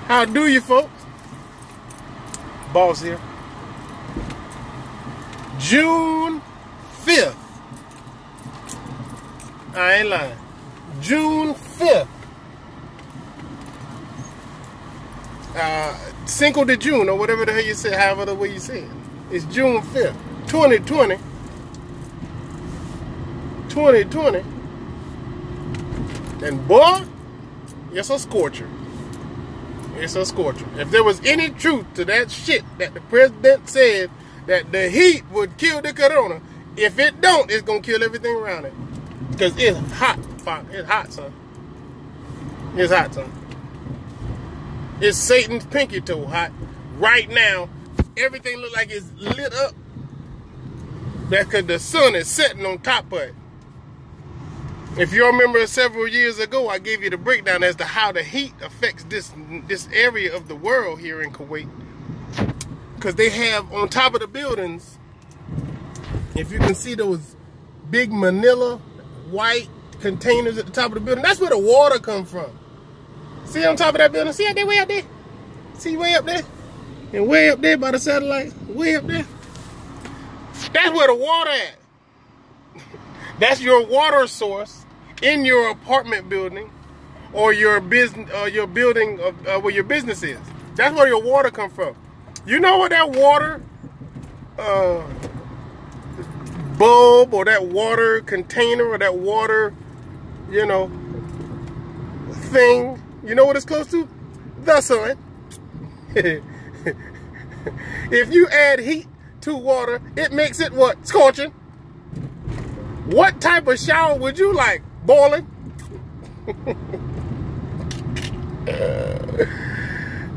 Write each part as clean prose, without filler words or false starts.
How do you, folks? Boss here. June 5th. I ain't lying. June 5th. Cinco de June, or whatever the hell you say, however the way you say it. It's June 5th, 2020. 2020. And boy, it's a scorcher. It's a scorcher. If there was any truth to that shit that the president said that the heat would kill the corona, if it don't, it's gonna kill everything around it. Because it's hot. It's hot, son. It's hot, son. It's Satan's pinky toe hot. Right now, everything look like it's lit up. That's because the sun is setting on top of it. If you remember several years ago, I gave you the breakdown as to how the heat affects this area of the world here in Kuwait. Because they have on top of the buildings, if you can see those big manila white containers at the top of the building, that's where the water comes from. See on top of that building? See out there, way out there? See way up there? And way up there by the satellite? Way up there? That's where the water at. That's your water source in your apartment building or your business, your building where your business is. That's where your water comes from. You know what that water bulb or that water container or that water, you know, thing, you know what it's close to? The sun. If you add heat to water, it makes it what? Scorching. What type of shower would you like? Boiling?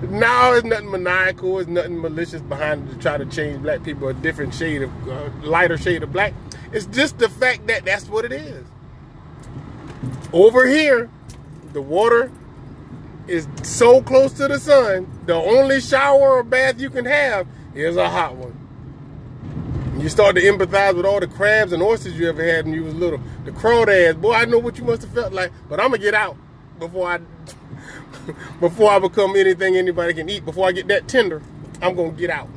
No, it's nothing maniacal. It's nothing malicious behind it to try to change black people a different shade of, lighter shade of black. It's just the fact that that's what it is. Over here, the water is so close to the sun, the only shower or bath you can have is a hot one. You start to empathize with all the crabs and oysters you ever had when you was little. The crawdads, boy, I know what you must have felt like, but I'm gonna get out before I become anything anybody can eat. Before I get that tender, I'm gonna get out.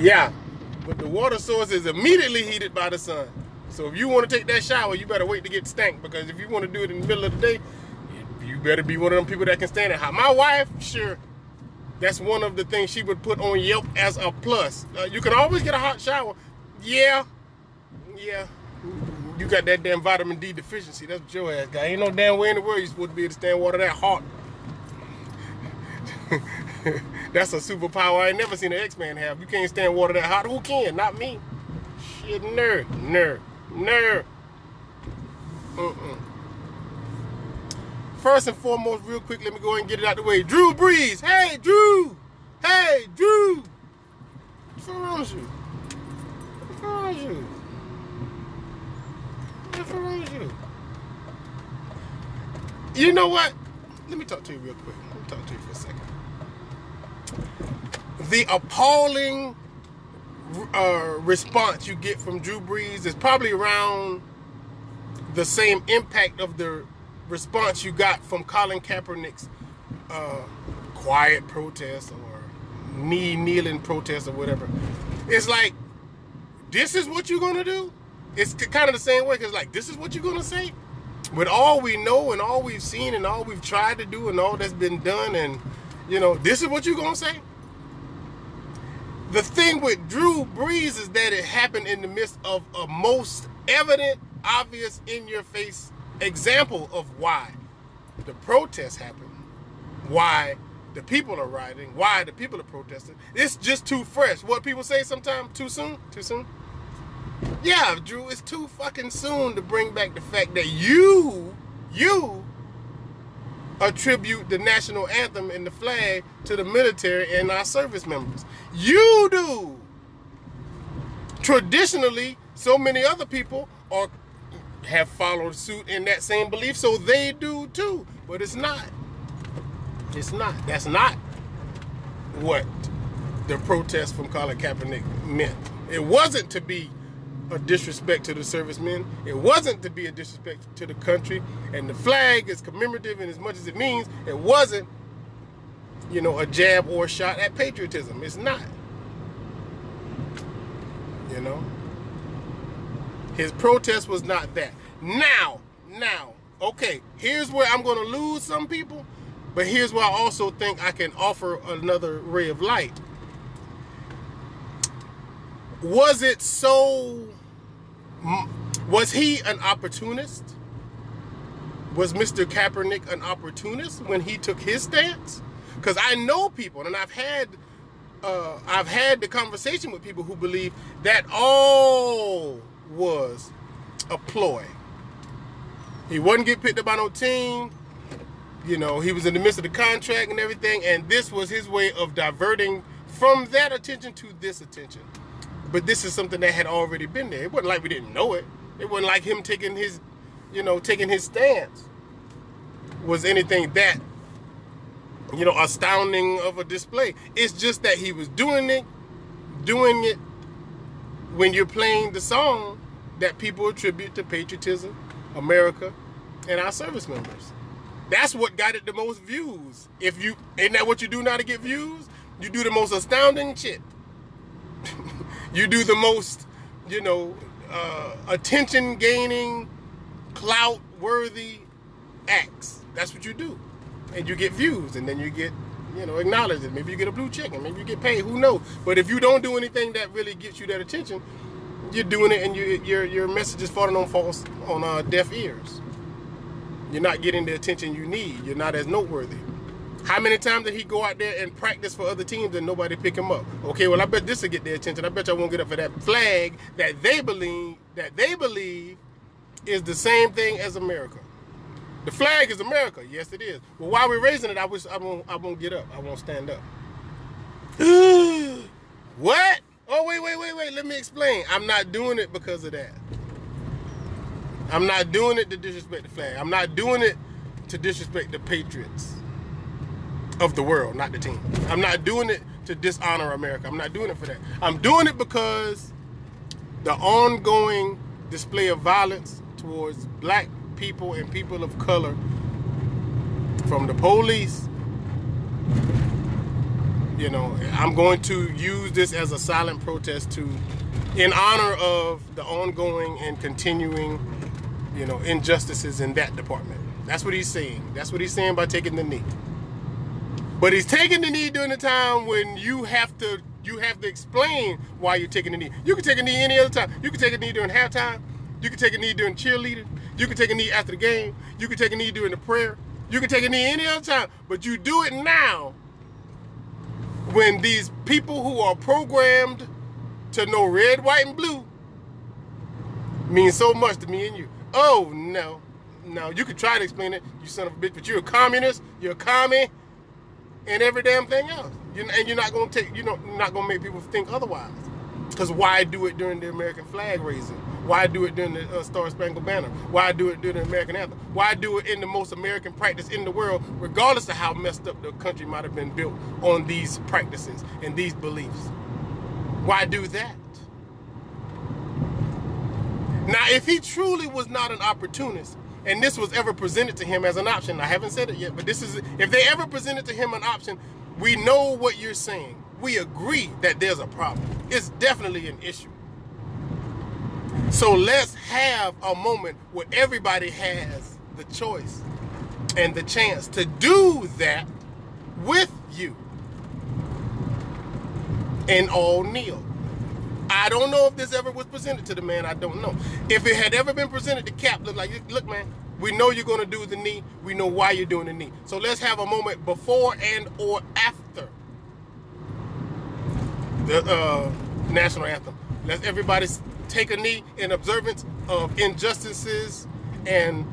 Yeah, but the water source is immediately heated by the sun. So if you want to take that shower, you better wait to get stank, because if you want to do it in the middle of the day, you better be one of them people that can stand it hot. My wife, sure, that's one of the things she would put on Yelp as a plus. You can always get a hot shower. Yeah. You got that damn vitamin D deficiency. That's what your ass got. Ain't no damn way in the world you're supposed to be able to stand water that hot. That's a superpower I ain't never seen an X-Man have. You can't stand water that hot. Who can? Not me. Shit, nerd. First and foremost, real quick, let me go ahead and get it out the way. Drew Brees. Hey, Drew. Hey, Drew. What's wrong with you? What's wrong with you? What's wrong with you? You know what? Let me talk to you real quick. Let me talk to you for a second. The appalling response you get from Drew Brees is probably around the same impact of the response you got from Colin Kaepernick's quiet protest or knee-kneeling protest or whatever. It's like, this is what you're gonna do? It's kind of the same way, because like, this is what you're gonna say? With all we know and all we've seen and all we've tried to do and all that's been done, and you know, this is what you're gonna say? The thing with Drew Brees is that it happened in the midst of a most evident, obvious, in-your-face example of why the protests happen, why the people are rioting, why the people are protesting. It's just too fresh. What people say sometimes, too soon? Too soon? Yeah, Drew, it's too fucking soon to bring back the fact that you attribute the national anthem and the flag to the military and our service members. You do. Traditionally, so many other people have followed suit in that same belief, so they do too. But it's not. It's not. That's not what the protest from Colin Kaepernick meant. It wasn't to be a disrespect to the servicemen. It wasn't to be a disrespect to the country. And the flag is commemorative in as much as it means. It wasn't, you know, a jab or a shot at patriotism. It's not. You know? His protest was not that. Now, okay, here's where I'm going to lose some people, but here's where I also think I can offer another ray of light. Was it so... Was he an opportunist? Was Mr. Kaepernick an opportunist when he took his stance? Because I know people, and I've had the conversation with people who believe that all was a ploy. He wasn't getting picked up by no team. You know, he was in the midst of the contract and everything, and this was his way of diverting from that attention to this attention. But this is something that had already been there. It wasn't like we didn't know it. It wasn't like him taking his, you know, taking his stance was anything that, you know, astounding of a display. It's just that he was doing it when you're playing the song that people attribute to patriotism, America, and our service members. That's what got it the most views. Ain't that what you do now to get views? You do the most astounding shit. You do the most, you know, attention-gaining, clout-worthy acts. That's what you do. And you get views, and then you get, you know, acknowledged. And maybe you get a blue check, and maybe you get paid. Who knows? But if you don't do anything that really gets you that attention, you're doing it, and your message is falling on deaf ears. You're not getting the attention you need. You're not as noteworthy. How many times did he go out there and practice for other teams and nobody pick him up? Okay, well, I bet this will get their attention. I bet y'all won't get up for that flag that they believe is the same thing as America. The flag is America. Yes, it is. Well, while we're raising it, I won't get up. I won't stand up. What? Oh, wait. Let me explain. I'm not doing it because of that. I'm not doing it to disrespect the flag. I'm not doing it to disrespect the patriots of the world, not the team. I'm not doing it to dishonor America. I'm not doing it for that. I'm doing it because the ongoing display of violence towards black people and people of color from the police, you know, I'm going to use this as a silent protest in honor of the ongoing and continuing, you know, injustices in that department. That's what he's saying. That's what he's saying by taking the knee. But he's taking the knee during the time when you have to explain why you're taking the knee. You can take a knee any other time. You can take a knee during halftime. You can take a knee during cheerleading. You can take a knee after the game. You can take a knee during the prayer. You can take a knee any other time. But you do it now when these people who are programmed to know red, white, and blue mean so much to me and you. Oh, no. No, you can try to explain it, you son of a bitch, but you're a communist. You're a commie. And every damn thing else, and you're not gonna make people think otherwise. Because why do it during the American flag raising? Why do it during the Star Spangled Banner? Why do it during the American anthem? Why do it in the most American practice in the world, regardless of how messed up the country might have been built on these practices and these beliefs? Why do that? Now, if he truly was not an opportunist, and this was ever presented to him as an option, I haven't said it yet, but this is, if they ever presented to him an option, we know what you're saying. We agree that there's a problem. It's definitely an issue. So let's have a moment where everybody has the choice and the chance to do that with you. And all kneel. I don't know if this ever was presented to the man. I don't know. If it had ever been presented to Cap, look, man, we know you're going to do the knee. We know why you're doing the knee. So let's have a moment before and or after the national anthem. Let everybody take a knee in observance of injustices and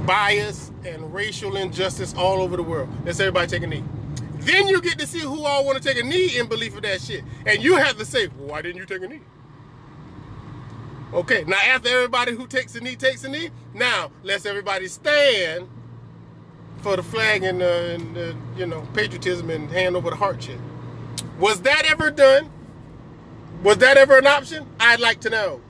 bias and racial injustice all over the world. Let's everybody take a knee. Then you get to see who all want to take a knee in belief of that shit. And you have to say, well, why didn't you take a knee? Okay, now after everybody who takes a knee, now let's everybody stand for the flag and you know, patriotism and hand over the heart shit. Was that ever done Was that ever an option? I'd like to know.